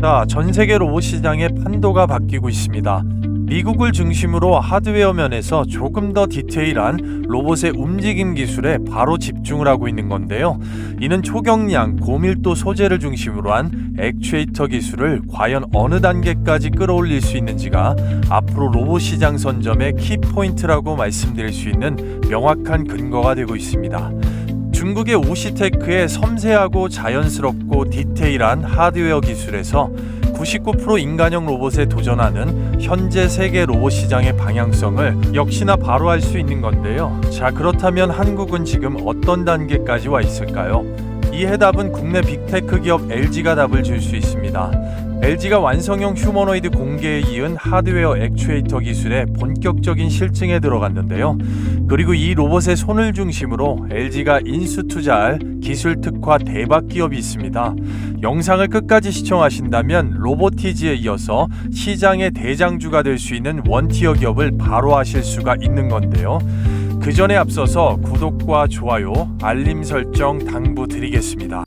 자, 전 세계 로봇 시장의 판도가 바뀌고 있습니다. 미국을 중심으로 하드웨어 면에서 조금 더 디테일한 로봇의 움직임 기술에 바로 집중을 하고 있는 건데요. 이는 초경량, 고밀도 소재를 중심으로 한 액추에이터 기술을 과연 어느 단계까지 끌어올릴 수 있는지가 앞으로 로봇 시장 선점의 키포인트라고 말씀드릴 수 있는 명확한 근거가 되고 있습니다. 중국의 우시테크의 섬세하고 자연스럽고 디테일한 하드웨어 기술에서 99% 인간형 로봇에 도전하는 현재 세계 로봇 시장의 방향성을 역시나 바로 알 수 있는 건데요. 자, 그렇다면 한국은 지금 어떤 단계까지 와 있을까요? 이 해답은 국내 빅테크 기업 LG가 답을 줄 수 있습니다. LG가 완성형 휴머노이드 공개에 이은 하드웨어 액추에이터 기술의 본격적인 실증에 들어갔는데요. 그리고 이 로봇의 손을 중심으로 LG가 인수 투자할 기술 특화 대박 기업이 있습니다. 영상을 끝까지 시청하신다면 로보티즈에 이어서 시장의 대장주가 될 수 있는 원티어 기업을 바로 아실 수가 있는 건데요. 그 전에 앞서서 구독과 좋아요, 알림 설정 당부드리겠습니다.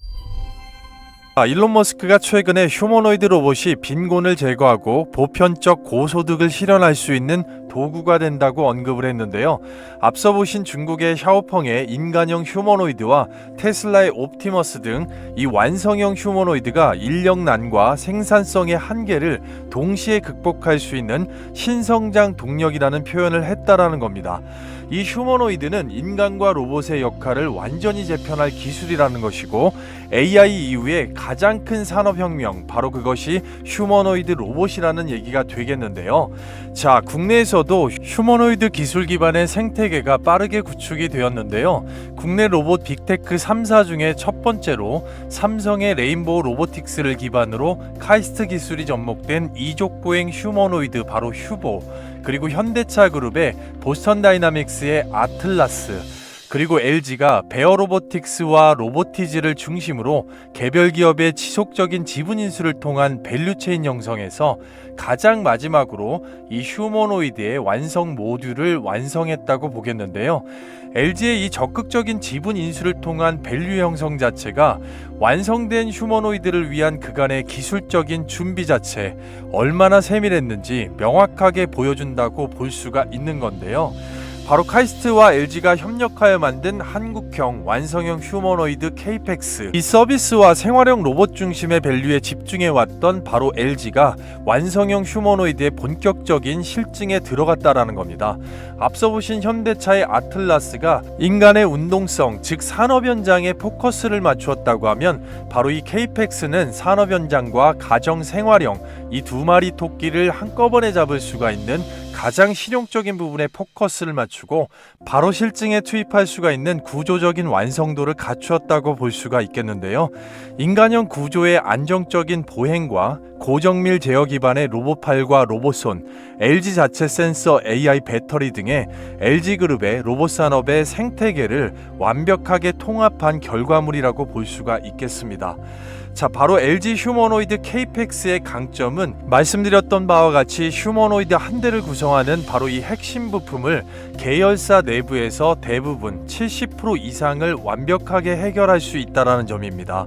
일론 머스크가 최근에 휴머노이드 로봇이 빈곤을 제거하고 보편적 고소득을 실현할 수 있는 도구가 된다고 언급을 했는데요. 앞서 보신 중국의 샤오펑의 인간형 휴머노이드와 테슬라의 옵티머스 등 이 완성형 휴머노이드가 인력난과 생산성의 한계를 동시에 극복할 수 있는 신성장 동력이라는 표현을 했다라는 겁니다. 이 휴머노이드는 인간과 로봇의 역할을 완전히 재편할 기술이라는 것이고 AI 이후에 가장 큰 산업혁명, 바로 그것이 휴머노이드 로봇이라는 얘기가 되겠는데요. 자, 국내에서도 휴머노이드 기술 기반의 생태계가 빠르게 구축이 되었는데요. 국내 로봇 빅테크 3사 중에 첫 번째로 삼성의 레인보우 로보틱스를 기반으로 카이스트 기술이 접목된 이족보행 휴머노이드, 바로 휴보, 그리고 현대차 그룹의 보스턴 다이나믹스의 아틀라스, 그리고 LG가 베어 로보틱스와 로보티즈를 중심으로 개별 기업의 지속적인 지분 인수를 통한 밸류체인 형성에서 가장 마지막으로 이 휴머노이드의 완성 모듈을 완성했다고 보겠는데요. LG의 이 적극적인 지분 인수를 통한 밸류 형성 자체가 완성된 휴머노이드를 위한 그간의 기술적인 준비 자체, 얼마나 세밀했는지 명확하게 보여준다고 볼 수가 있는 건데요. 바로 카이스트와 LG가 협력하여 만든 한국형 완성형 휴머노이드 케이펙스, 이 서비스와 생활형 로봇 중심의 밸류에 집중해왔던 바로 LG가 완성형 휴머노이드의 본격적인 실증에 들어갔다라는 겁니다. 앞서 보신 현대차의 아틀라스가 인간의 운동성, 즉 산업 현장에 포커스를 맞추었다고 하면 바로 이 케이펙스는 산업 현장과 가정 생활형, 이 두 마리 토끼를 한꺼번에 잡을 수가 있는 가장 실용적인 부분에 포커스를 맞추고 바로 실증에 투입할 수가 있는 구조적인 완성도를 갖추었다고 볼 수가 있겠는데요. 인간형 구조의 안정적인 보행과 고정밀 제어 기반의 로봇팔과 로봇손, LG 자체 센서, AI 배터리 등의 LG그룹의 로봇 산업의 생태계를 완벽하게 통합한 결과물이라고 볼 수가 있겠습니다. 자, 바로 LG 휴머노이드 케이펙스의 강점은 말씀드렸던 바와 같이 휴머노이드 한 대를 구성하는 바로 이 핵심 부품을 계열사 내부에서 대부분 70% 이상을 완벽하게 해결할 수 있다는 점입니다.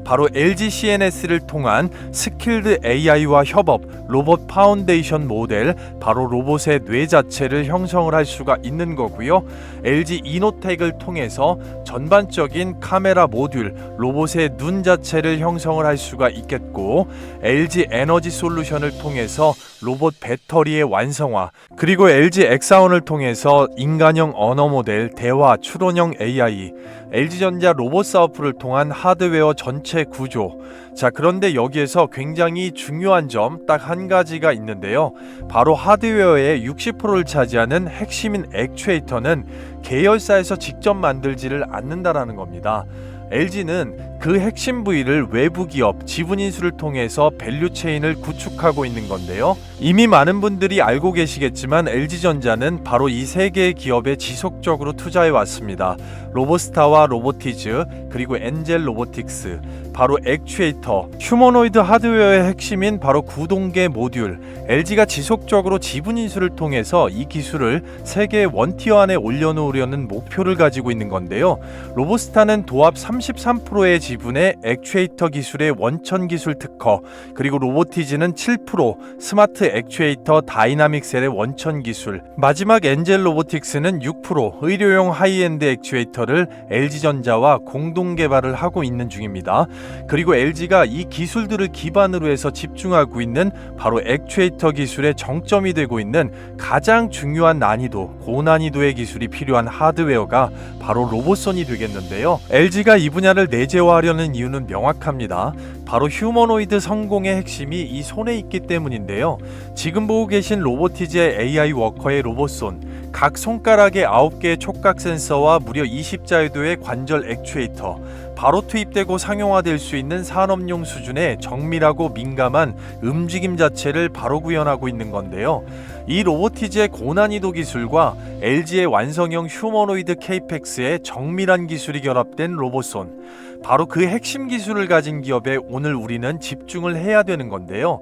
바로 LG CNS를 통한 스킬드 AI와 협업, 로봇 파운데이션 모델, 바로 로봇의 뇌 자체를 형성을 할 수가 있는 거고요. LG 이노텍을 통해서 전반적인 카메라 모듈, 로봇의 눈 자체를 형성을 할 수가 있겠고, LG 에너지 솔루션을 통해서 로봇 배터리의 완성화, 그리고 LG 엑사원을 통해서 인간형 언어 모델, 대화, 추론형 AI, LG전자 로봇 사업부를 통한 하드웨어 전체 구조. 자, 그런데 여기에서 굉장히 중요한 점 딱 한 가지가 있는데요. 바로 하드웨어의 60%를 차지하는 핵심인 액추에이터는 계열사에서 직접 만들지를 않는다라는 겁니다. LG는 그 핵심 부위를 외부 기업, 지분 인수를 통해서 밸류체인을 구축하고 있는 건데요. 이미 많은 분들이 알고 계시겠지만 LG전자는 바로 이 세 개의 기업에 지속적으로 투자해 왔습니다. 로보스타와 로보티즈, 그리고 엔젤 로보틱스, 바로 액추에이터, 휴머노이드 하드웨어의 핵심인 바로 구동계 모듈, LG가 지속적으로 지분 인수를 통해서 이 기술을 세계 원티어 안에 올려놓으려는 목표를 가지고 있는 건데요. 로보스타는 도합 33%의 지분의 액추에이터 기술의 원천 기술 특허, 그리고 로보티즈는 7% 스마트 액추에이터 다이나믹 셀의 원천 기술, 마지막 엔젤 로보틱스는 6% 의료용 하이엔드 액추에이터를 LG전자와 공동 개발을 하고 있는 중입니다. 그리고 LG가 이 기술들을 기반으로 해서 집중하고 있는 바로 액추에이터 기술의 정점이 되고 있는 가장 중요한 난이도, 고난이도의 기술이 필요한 하드웨어가 바로 로봇손이 되겠는데요. LG가 이 분야를 내재화하려는 이유는 명확합니다. 바로 휴머노이드 성공의 핵심이 이 손에 있기 때문인데요. 지금 보고 계신 로보티즈의 AI 워커의 로봇손, 각 손가락에 9개의 촉각 센서와 무려 20자유도의 관절 액추에이터, 바로 투입되고 상용화될 수 있는 산업용 수준의 정밀하고 민감한 움직임 자체를 바로 구현하고 있는 건데요. 이 로보티즈의 고난이도 기술과 LG의 완성형 휴머노이드 케이펙스의 정밀한 기술이 결합된 로봇손, 바로 그 핵심 기술을 가진 기업에 오늘 우리는 집중을 해야 되는 건데요.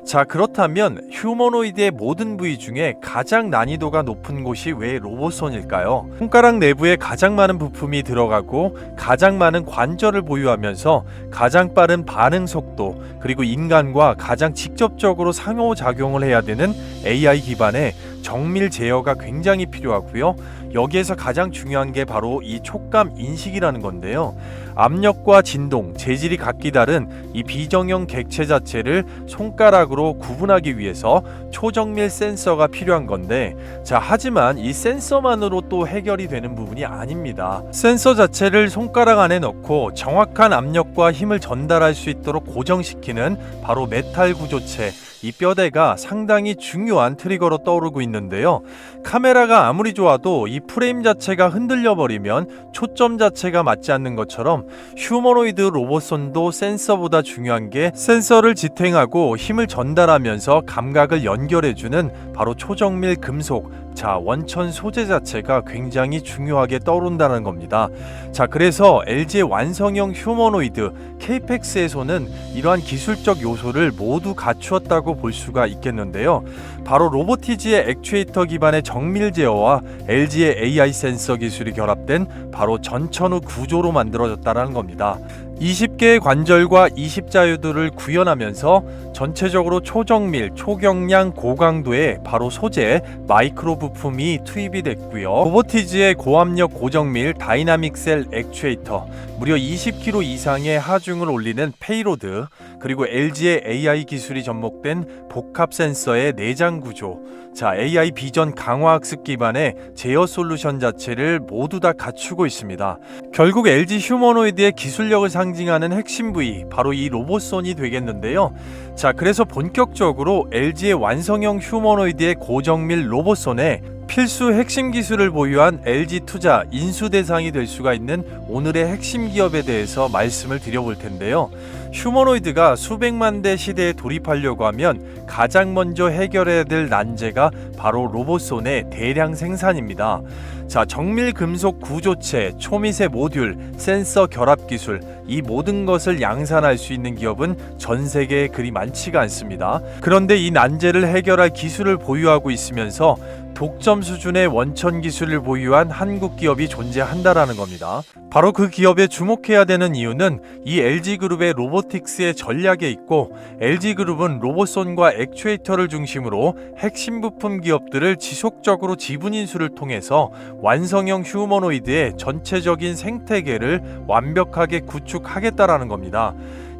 자, 그렇다면 휴머노이드의 모든 부위 중에 가장 난이도가 높은 곳이 왜 로봇손일까요? 손가락 내부에 가장 많은 부품이 들어가고 가장 많은 관절을 보유하면서 가장 빠른 반응 속도, 그리고 인간과 가장 직접적으로 상호작용을 해야 되는 AI 기반의 정밀 제어가 굉장히 필요하고요. 여기에서 가장 중요한 게 바로 이 촉감 인식이라는 건데요. 압력과 진동, 재질이 각기 다른 이 비정형 객체 자체를 손가락으로 구분하기 위해서 초정밀 센서가 필요한 건데, 자, 하지만 이 센서만으로 또 해결이 되는 부분이 아닙니다. 센서 자체를 손가락 안에 넣고 정확한 압력과 힘을 전달할 수 있도록 고정시키는 바로 메탈 구조체, 이 뼈대가 상당히 중요한 트리거로 떠오르고 있는데요. 카메라가 아무리 좋아도 이 프레임 자체가 흔들려 버리면 초점 자체가 맞지 않는 것처럼 휴머노이드 로봇손도 센서보다 중요한 게 센서를 지탱하고 힘을 전달하면서 감각을 연결해주는 바로 초정밀 금속, 자, 원천 소재 자체가 굉장히 중요하게 떠오른다는 겁니다. 자, 그래서 LG의 완성형 휴머노이드 케이펙스에서는 이러한 기술적 요소를 모두 갖추었다고 볼 수가 있겠는데요. 바로 로보티즈의 액추에이터 기반의 정밀 제어와 LG의 AI 센서 기술이 결합된 바로 전천후 구조로 만들어졌다는 겁니다. 20개의 관절과 20자유도를 구현하면서 전체적으로 초정밀, 초경량, 고강도의 바로 소재, 마이크로 부품이 투입이 됐고요. 로보티즈의 고압력, 고정밀, 다이나믹 셀 액추에이터, 무려 20kg 이상의 하중을 올리는 페이로드, 그리고 LG의 AI 기술이 접목된 복합 센서의 내장 구조, 자, AI 비전 강화 학습 기반의 제어 솔루션 자체를 모두 다 갖추고 있습니다. 결국 LG 휴머노이드의 기술력을 상징하는 핵심 부위, 바로 이 로봇손이 되겠는데요. 자, 그래서 본격적으로 LG의 완성형 휴머노이드의 고정밀 로봇손에 필수 핵심 기술을 보유한 LG 투자 인수 대상이 될 수가 있는 오늘의 핵심 기업에 대해서 말씀을 드려볼 텐데요. 휴머노이드가 수백만 대 시대에 돌입하려고 하면 가장 먼저 해결해야 될 난제가 바로 로봇손의 대량 생산입니다. 자, 정밀 금속 구조체, 초미세 모듈, 센서 결합 기술, 이 모든 것을 양산할 수 있는 기업은 전 세계에 그리 많지가 않습니다. 그런데 이 난제를 해결할 기술을 보유하고 있으면서 독점 수준의 원천 기술을 보유한 한국 기업이 존재한다라는 겁니다. 바로 그 기업에 주목해야 되는 이유는 이 LG그룹의 로보틱스의 전략에 있고, LG그룹은 로봇손과 액추에이터를 중심으로 핵심 부품 기업들을 지속적으로 지분 인수를 통해서 완성형 휴머노이드의 전체적인 생태계를 완벽하게 구축하겠다라는 겁니다.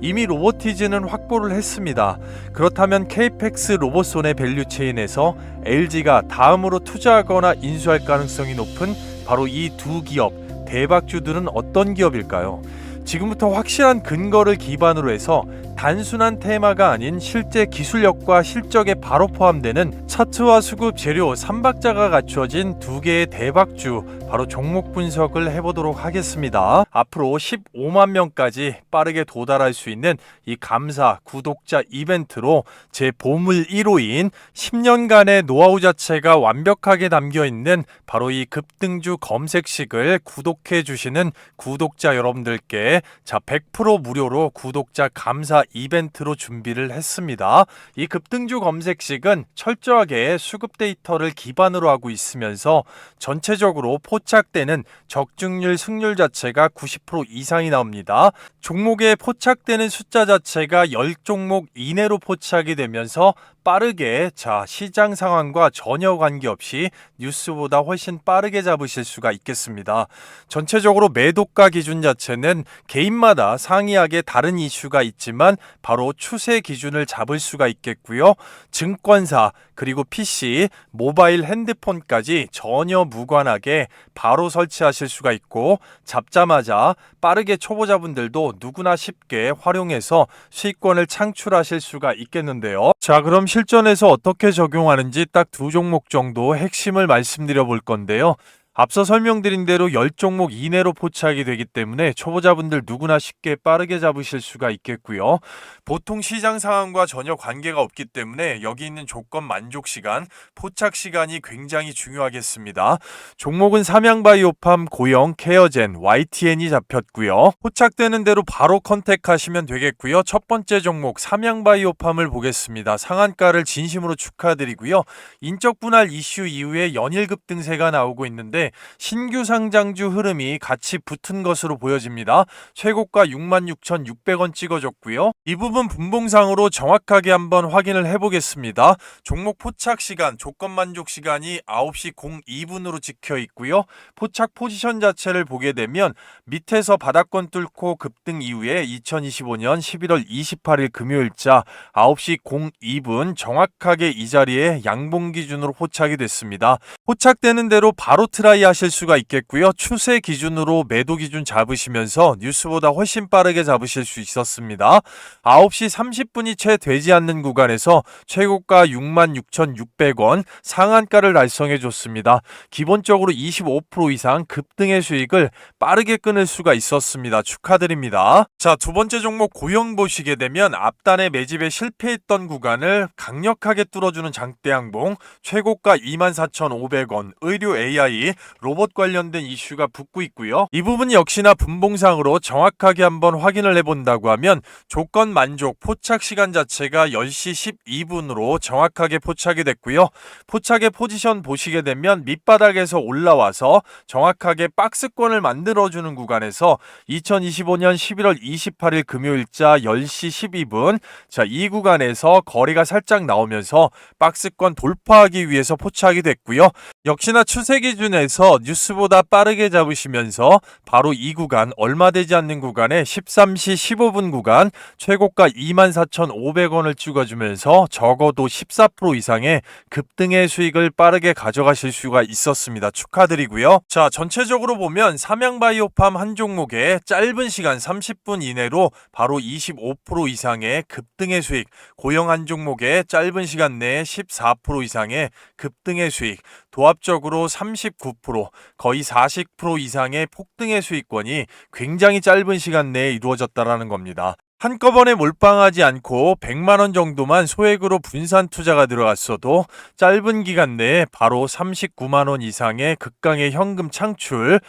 이미 로보티즈는 확보를 했습니다. 그렇다면 케이펙스 로봇손의 밸류체인에서 LG가 다음으로 투자하거나 인수할 가능성이 높은 바로 이 두 기업, 대박주들은 어떤 기업일까요? 지금부터 확실한 근거를 기반으로 해서 단순한 테마가 아닌 실제 기술력과 실적에 바로 포함되는 차트와 수급 재료 3박자가 갖추어진 두 개의 대박주, 바로 종목 분석을 해보도록 하겠습니다. 앞으로 15만 명까지 빠르게 도달할 수 있는 이 감사 구독자 이벤트로 제 보물 1호인 10년간의 노하우 자체가 완벽하게 담겨있는 바로 이 급등주 검색식을 구독해 주시는 구독자 여러분들께 자, 100% 무료로 구독자 감사 이벤트로 준비를 했습니다. 이 급등주 검색식은 철저하게 수급 데이터를 기반으로 하고 있으면서 전체적으로 포착되는 적중률 승률 자체가 90% 이상이 나옵니다. 종목에 포착되는 숫자 자체가 10종목 이내로 포착이 되면서 빠르게 시장 상황과 전혀 관계없이 뉴스보다 훨씬 빠르게 잡으실 수가 있겠습니다. 전체적으로 매도가 기준 자체는 개인마다 상이하게 다른 이슈가 있지만 바로 추세 기준을 잡을 수가 있겠고요. 증권사 그리고 PC, 모바일 핸드폰까지 전혀 무관하게 바로 설치하실 수가 있고 잡자마자 빠르게 초보자분들도 누구나 쉽게 활용해서 수익권을 창출하실 수가 있겠는데요. 자, 그럼 실전에서 어떻게 적용하는지 딱 두 종목 정도 핵심을 말씀드려 볼 건데요. 앞서 설명드린 대로 10종목 이내로 포착이 되기 때문에 초보자분들 누구나 쉽게 빠르게 잡으실 수가 있겠고요. 보통 시장 상황과 전혀 관계가 없기 때문에 여기 있는 조건 만족 시간, 포착 시간이 굉장히 중요하겠습니다. 종목은 삼양바이오팜, 고영, 케어젠, YTN이 잡혔고요. 포착되는 대로 바로 컨택하시면 되겠고요. 첫 번째 종목 삼양바이오팜을 보겠습니다. 상한가를 진심으로 축하드리고요. 인적 분할 이슈 이후에 연일 급등세가 나오고 있는데 신규 상장주 흐름이 같이 붙은 것으로 보여집니다. 최고가 66,600원 찍어줬고요. 이 부분 분봉상으로 정확하게 한번 확인을 해보겠습니다. 종목 포착 시간, 조건 만족 시간이 9시 02분으로 찍혀 있고요. 포착 포지션 자체를 보게 되면 밑에서 바닥권 뚫고 급등 이후에 2025년 11월 28일 금요일자 9시 02분 정확하게 이 자리에 양봉 기준으로 포착이 됐습니다. 포착되는 대로 바로 트라이 하실 수가 있겠고요. 추세 기준으로 매도 기준 잡으시면서 뉴스보다 훨씬 빠르게 잡으실 수 있었습니다. 9시 30분이 채 되지 않는 구간에서 최고가 66,600원 상한가를 달성해 줬습니다. 기본적으로 25% 이상 급등의 수익을 빠르게 끊을 수가 있었습니다. 축하드립니다. 자, 두 번째 종목 고영 보시게 되면 앞단에 매집에 실패했던 구간을 강력하게 뚫어주는 장대 양봉, 최고가 24,500원, 의류 AI 로봇 관련된 이슈가 붙고 있고요. 이 부분 역시나 분봉상으로 정확하게 한번 확인을 해본다고 하면 조건 만족 포착 시간 자체가 10시 12분으로 정확하게 포착이 됐고요. 포착의 포지션 보시게 되면 밑바닥에서 올라와서 정확하게 박스권을 만들어주는 구간에서 2025년 11월 28일 금요일자 10시 12분 이 구간에서 거래가 살짝 나오면서 박스권 돌파하기 위해서 포착이 됐고요. 역시나 추세 기준에서 뉴스보다 빠르게 잡으시면서 바로 이 구간 얼마 되지 않는 구간에 13시 15분 구간 최고가 24,500원을 찍어주면서 적어도 14% 이상의 급등의 수익을 빠르게 가져가실 수가 있었습니다. 축하드리고요. 자, 전체적으로 보면 삼양바이오팜 한 종목에 짧은 시간 30분 이내로 바로 25% 이상의 급등의 수익, 고영 한 종목에 짧은 시간 내에 14% 이상의 급등의 수익, 도합적으로 39%, 거의 40% 이상의 폭등의 수익권이 굉장히 짧은 시간 내에 이루어졌다는 겁니다. 한꺼번에 몰빵하지 않고 100만원 정도만 소액으로 분산 투자가 들어갔어도 짧은 기간 내에 바로 39만원 이상의 극강의 현금 창출,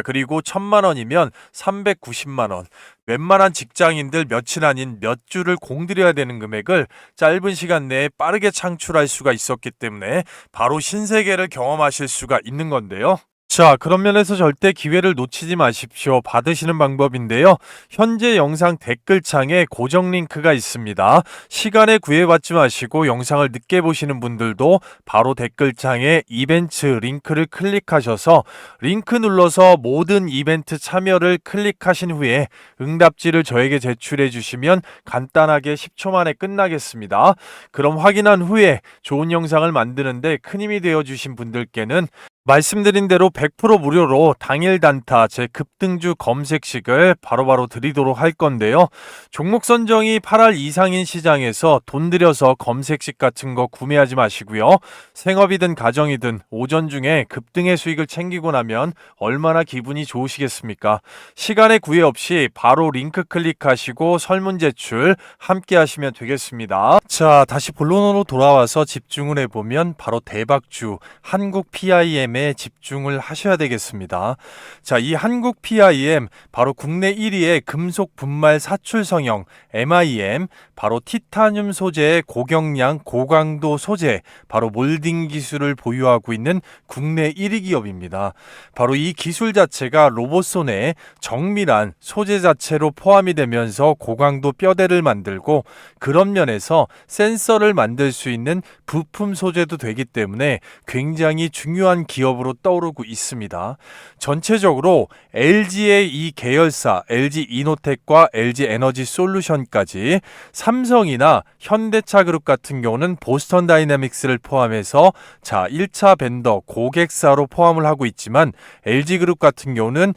그리고 1000만원이면 390만원, 웬만한 직장인들 며칠 아닌 몇 주를 공들여야 되는 금액을 짧은 시간 내에 빠르게 창출할 수가 있었기 때문에 바로 신세계를 경험하실 수가 있는 건데요. 자, 그런 면에서 절대 기회를 놓치지 마십시오. 받으시는 방법인데요. 현재 영상 댓글창에 고정 링크가 있습니다. 시간에 구애받지 마시고 영상을 늦게 보시는 분들도 바로 댓글창에 이벤트 링크를 클릭하셔서 링크 눌러서 모든 이벤트 참여를 클릭하신 후에 응답지를 저에게 제출해 주시면 간단하게 10초 만에 끝나겠습니다. 그럼 확인한 후에 좋은 영상을 만드는데 큰 힘이 되어 주신 분들께는 말씀드린 대로 100% 무료로 당일 단타 제 급등주 검색식을 바로바로 드리도록 할 건데요. 종목 선정이 8할 이상인 시장에서 돈 들여서 검색식 같은 거 구매하지 마시고요. 생업이든 가정이든 오전 중에 급등의 수익을 챙기고 나면 얼마나 기분이 좋으시겠습니까? 시간에 구애 없이 바로 링크 클릭하시고 설문 제출 함께 하시면 되겠습니다. 자, 다시 본론으로 돌아와서 집중을 해보면 바로 대박주 한국 PIM PIM에 집중을 하셔야 되겠습니다. 자, 이 한국 PIM 바로 국내 1위의 금속 분말 사출 성형 MIM, 바로 티타늄 소재의 고경량 고강도 소재, 바로 몰딩 기술을 보유하고 있는 국내 1위 기업입니다. 바로 이 기술 자체가 로봇손에 정밀한 소재 자체로 포함이 되면서 고강도 뼈대를 만들고, 그런 면에서 센서를 만들 수 있는 부품 소재도 되기 때문에 굉장히 중요한 기업으로 떠오르고 있습니다. 전체적으로 LG의 이 계열사 LG 이노텍과 LG 에너지 솔루션까지, 삼성이나 현대차 그룹 같은 경우는 보스턴 다이내믹스를 포함해서 1차 벤더 고객사로 포함을 하고 있지만, LG 그룹 같은 경우는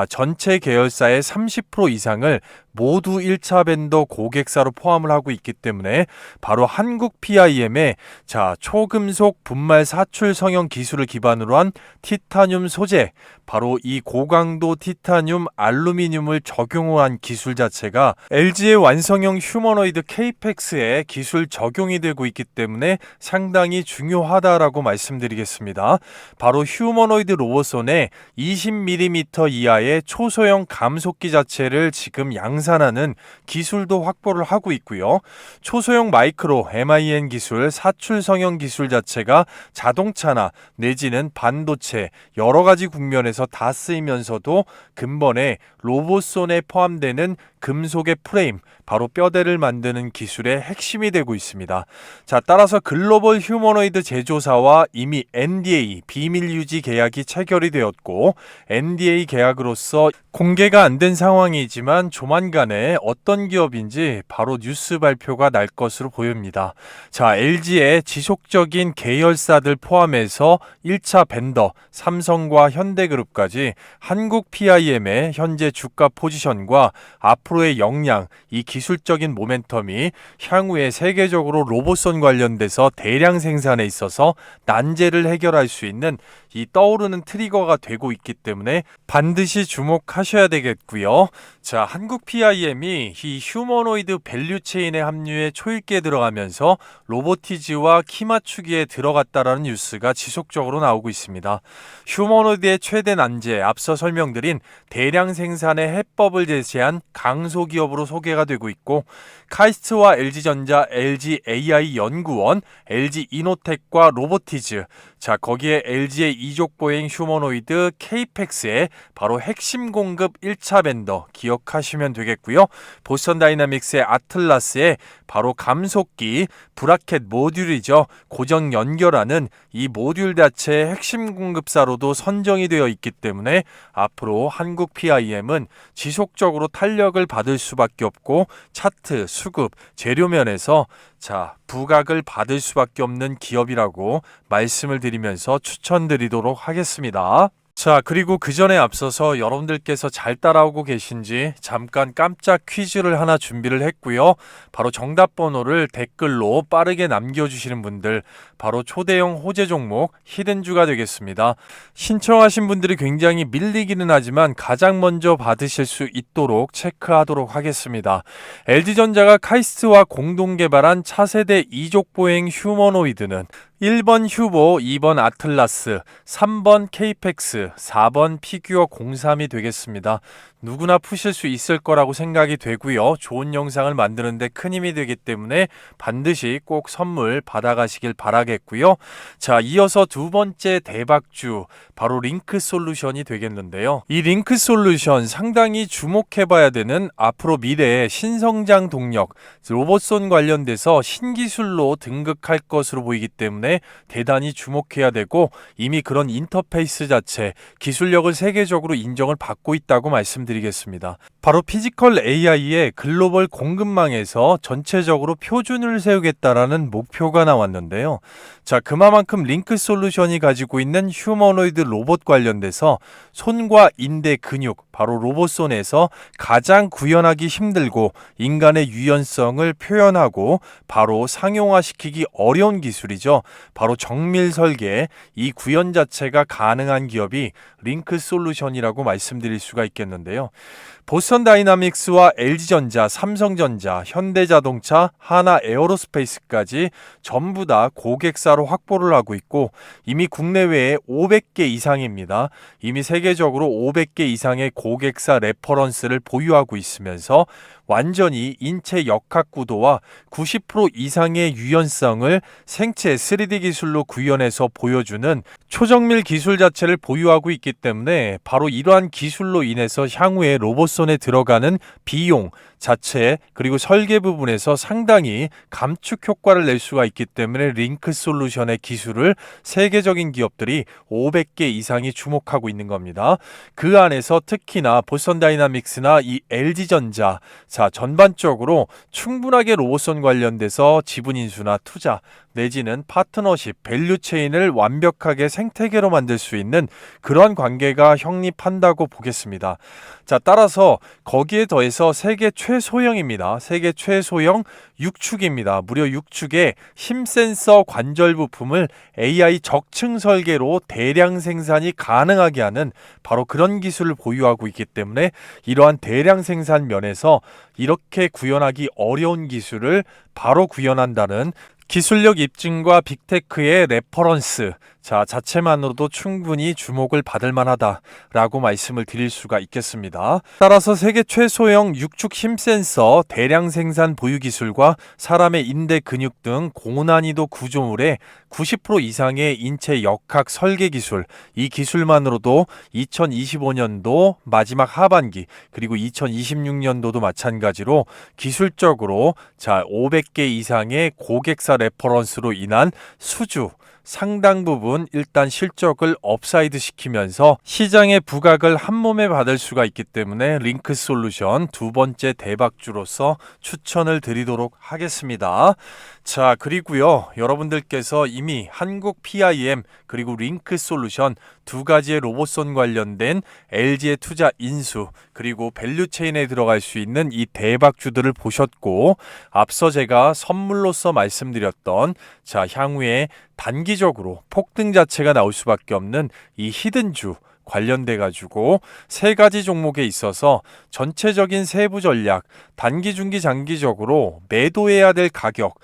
전체 계열사의 30% 이상을 모두 1차 벤더 고객사로 포함을 하고 있기 때문에 바로 한국 PIM의 초금속 분말 사출 성형 기술을 기반으로 한 티타늄 소재, 바로 이 고강도 티타늄 알루미늄을 적용한 기술 자체가 LG의 완성형 휴머노이드 케이펙스에 기술 적용이 되고 있기 때문에 상당히 중요하다라고 말씀드리겠습니다. 바로 휴머노이드 로봇손에 20mm 이하의 초소형 감속기 자체를 지금 양산하는 기술도 확보를 하고 있고요. 초소형 마이크로 MIN 기술, 사출 성형 기술 자체가 자동차나 내지는 반도체 여러 가지 국면에서 다 쓰이면서도 근본에 로봇손에 포함되는 금속의 프레임, 바로 뼈대를 만드는 기술의 핵심이 되고 있습니다. 따라서 글로벌 휴머노이드 제조사와 이미 NDA 비밀 유지 계약이 체결이 되었고, NDA 계약으로서 공개가 안 된 상황이지만 조만간에 어떤 기업인지 바로 뉴스 발표가 날 것으로 보입니다. LG의 지속적인 계열사들 포함해서 1차 벤더 삼성과 현대그룹까지 한국 PIM의 현재 주가 포지션과 앞으로의 역량, 이 기술적인 모멘텀이 향후에 세계적으로 로봇손 관련돼서 대량 생산에 있어서 난제를 해결할 수 있는 이 떠오르는 트리거가 되고 있기 때문에 반드시 주목하셔야 되겠고요. 한국 PIM이 이 휴머노이드 밸류체인의 합류에 초입기에 들어가면서 로보티즈와 키 맞추기에 들어갔다라는 뉴스가 지속적으로 나오고 있습니다. 휴머노이드의 최대 난제, 앞서 설명드린 대량 생산의 해법을 제시한 강소기업으로 소개가 되고 있고, 카이스트와 LG전자, LG AI 연구원, LG 이노텍과 로보티즈, 거기에 LG의 이족보행 휴머노이드 케이펙스의 바로 핵심 공급 1차 벤더 기억하시면 되겠고요. 보스턴 다이내믹스의 아틀라스의 바로 감속기 브라켓 모듈이죠. 고정 연결하는 이 모듈 자체의 핵심 공급사로도 선정이 되어 있기 때문에 앞으로 한국 PIM은 지속적으로 탄력을 받을 수밖에 없고, 차트, 수급, 재료면에서 부각을 받을 수밖에 없는 기업이라고 말씀을 드리면서 추천드리도록 하겠습니다. 그리고 그 전에 앞서서 여러분들께서 잘 따라오고 계신지 잠깐 깜짝 퀴즈를 하나 준비를 했고요. 바로 정답 번호를 댓글로 빠르게 남겨주시는 분들, 바로 초대형 호재 종목 히든주가 되겠습니다. 신청하신 분들이 굉장히 밀리기는 하지만 가장 먼저 받으실 수 있도록 체크하도록 하겠습니다. LG전자가 카이스트와 공동 개발한 차세대 이족보행 휴머노이드는 1번 휴보, 2번 아틀라스, 3번 케이펙스, 4번 피규어 03이 되겠습니다. 누구나 푸실 수 있을 거라고 생각이 되고요. 좋은 영상을 만드는데 큰 힘이 되기 때문에 반드시 꼭 선물 받아가시길 바라겠고요. 이어서 두 번째 대박주, 바로 링크 솔루션이 되겠는데요. 이 링크 솔루션 상당히 주목해봐야 되는 앞으로 미래의 신성장 동력, 로봇손 관련돼서 신기술로 등극할 것으로 보이기 때문에 대단히 주목해야 되고, 이미 그런 인터페이스 자체, 기술력을 세계적으로 인정을 받고 있다고 말씀드리겠습니다. 바로 피지컬 AI의 글로벌 공급망에서 전체적으로 표준을 세우겠다라는 목표가 나왔는데요. 그만큼 링크 솔루션이 가지고 있는 휴머노이드 로봇 관련돼서 손과 인대 근육, 바로 로봇손에서 가장 구현하기 힘들고 인간의 유연성을 표현하고 바로 상용화시키기 어려운 기술이죠. 바로 정밀 설계, 이 구현 자체가 가능한 기업이 링크솔루션이라고 말씀드릴 수가 있겠는데요. 보스턴 다이나믹스와 LG전자, 삼성전자, 현대자동차, 하나에어로스페이스까지 전부 다 고객사로 확보를 하고 있고 이미 국내외에 500개 이상입니다. 이미 세계적으로 500개 이상의 고객사 레퍼런스를 보유하고 있으면서 완전히 인체 역학 구도와 90% 이상의 유연성을 생체 3D 기술로 구현해서 보여주는 초정밀 기술 자체를 보유하고 있기 때문에 바로 이러한 기술로 인해서 향후에 로봇손에 들어가는 비용 자체 그리고 설계 부분에서 상당히 감축 효과를 낼 수가 있기 때문에 링크솔루션의 기술을 세계적인 기업들이 500개 이상이 주목하고 있는 겁니다. 그 안에서 특히나 보스턴 다이나믹스나 이 LG전자 전반적으로 충분하게 로봇선 관련돼서 지분 인수나 투자 내지는 파트너십, 밸류체인을 완벽하게 생태계로 만들 수 있는 그런 관계가 형립한다고 보겠습니다. 따라서 거기에 더해서 세계 최소형입니다. 세계 최소형 6축입니다. 무려 6축의 힘센서 관절 부품을 AI 적층 설계로 대량 생산이 가능하게 하는 바로 그런 기술을 보유하고 있기 때문에 이러한 대량 생산 면에서 이렇게 구현하기 어려운 기술을 바로 구현한다는 기술력 입증과 빅테크의 레퍼런스 자체만으로도 충분히 주목을 받을 만하다라고 말씀을 드릴 수가 있겠습니다. 따라서 세계 최소형 6축 힘센서 대량 생산 보유 기술과 사람의 인대 근육 등 고난이도 구조물의 90% 이상의 인체 역학 설계 기술, 이 기술만으로도 2025년도 마지막 하반기 그리고 2026년도도 마찬가지로 기술적으로 500개 이상의 고객사 레퍼런스로 인한 수주 상당 부분 일단 실적을 업사이드 시키면서 시장의 부각을 한 몸에 받을 수가 있기 때문에 링크솔루션 두 번째 대박주로서 추천을 드리도록 하겠습니다. 그리고요, 여러분들께서 이미 한국 PIM 그리고 링크솔루션 두 가지의 로봇선 관련된 LG의 투자 인수 그리고 밸류체인에 들어갈 수 있는 이 대박주들을 보셨고 앞서 제가 선물로서 말씀드렸던 향후에 단기적으로 폭등 자체가 나올 수밖에 없는 이 히든주 관련돼 가지고 세 가지 종목에 있어서 전체적인 세부 전략 단기, 중기, 장기적으로 매도해야 될 가격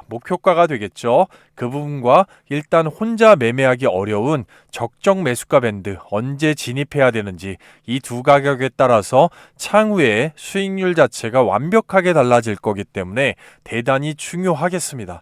목표가가 되겠죠. 그 부분과 일단 혼자 매매하기 어려운 적정 매수가 밴드 언제 진입해야 되는지 이 두 가격에 따라서 향후에 수익률 자체가 완벽하게 달라질 거기 때문에 대단히 중요하겠습니다.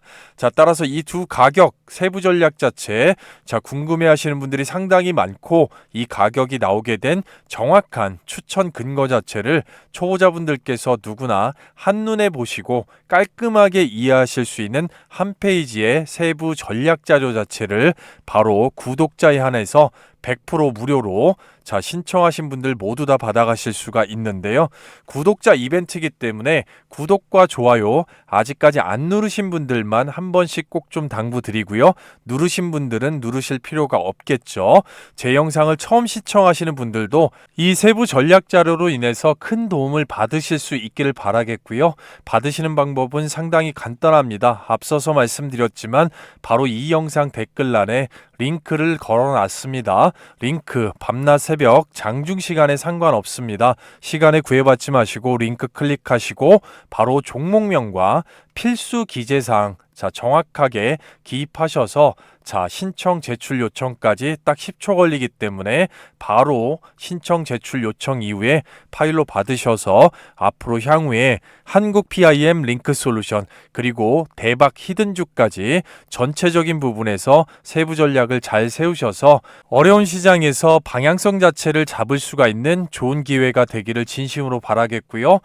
따라서 이 두 가격 세부 전략 자체 궁금해 하시는 분들이 상당히 많고 이 가격이 나오게 된 정확한 추천 근거 자체를 초보자분들께서 누구나 한눈에 보시고 깔끔하게 이해하실 수 있는 한 페이지의 세부 전략 자료 자체를 바로 구독자에 한해서 100% 무료로 신청하신 분들 모두 다 받아가실 수가 있는데요. 구독자 이벤트이기 때문에 구독과 좋아요 아직까지 안 누르신 분들만 한 번씩 꼭 좀 당부드리고요. 누르신 분들은 누르실 필요가 없겠죠. 제 영상을 처음 시청하시는 분들도 이 세부 전략 자료로 인해서 큰 도움을 받으실 수 있기를 바라겠고요. 받으시는 방법은 상당히 간단합니다. 앞서서 말씀드렸지만 바로 이 영상 댓글란에 링크를 걸어놨습니다. 링크 밤낮 새벽 장중시간에 상관없습니다. 시간에 구애받지 마시고 링크 클릭하시고 바로 종목명과 필수 기재사항 정확하게 기입하셔서 신청 제출 요청까지 딱 10초 걸리기 때문에 바로 신청 제출 요청 이후에 파일로 받으셔서 앞으로 향후에 한국 PIM 링크솔루션 그리고 대박 히든주까지 전체적인 부분에서 세부 전략을 잘 세우셔서 어려운 시장에서 방향성 자체를 잡을 수가 있는 좋은 기회가 되기를 진심으로 바라겠고요.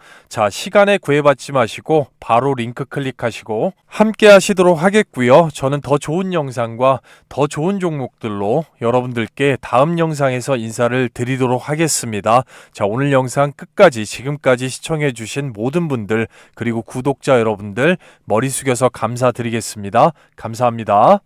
시간에 구애받지 마시고 바로 링크 클릭하시고 함께 하시도록 하겠고요. 저는 더 좋은 영상과 더 좋은 종목들로 여러분들께 다음 영상에서 인사를 드리도록 하겠습니다. 오늘 영상 끝까지 지금까지 시청해 주신 모든 분들 그리고 구독자 여러분들 머리 숙여서 감사드리겠습니다. 감사합니다.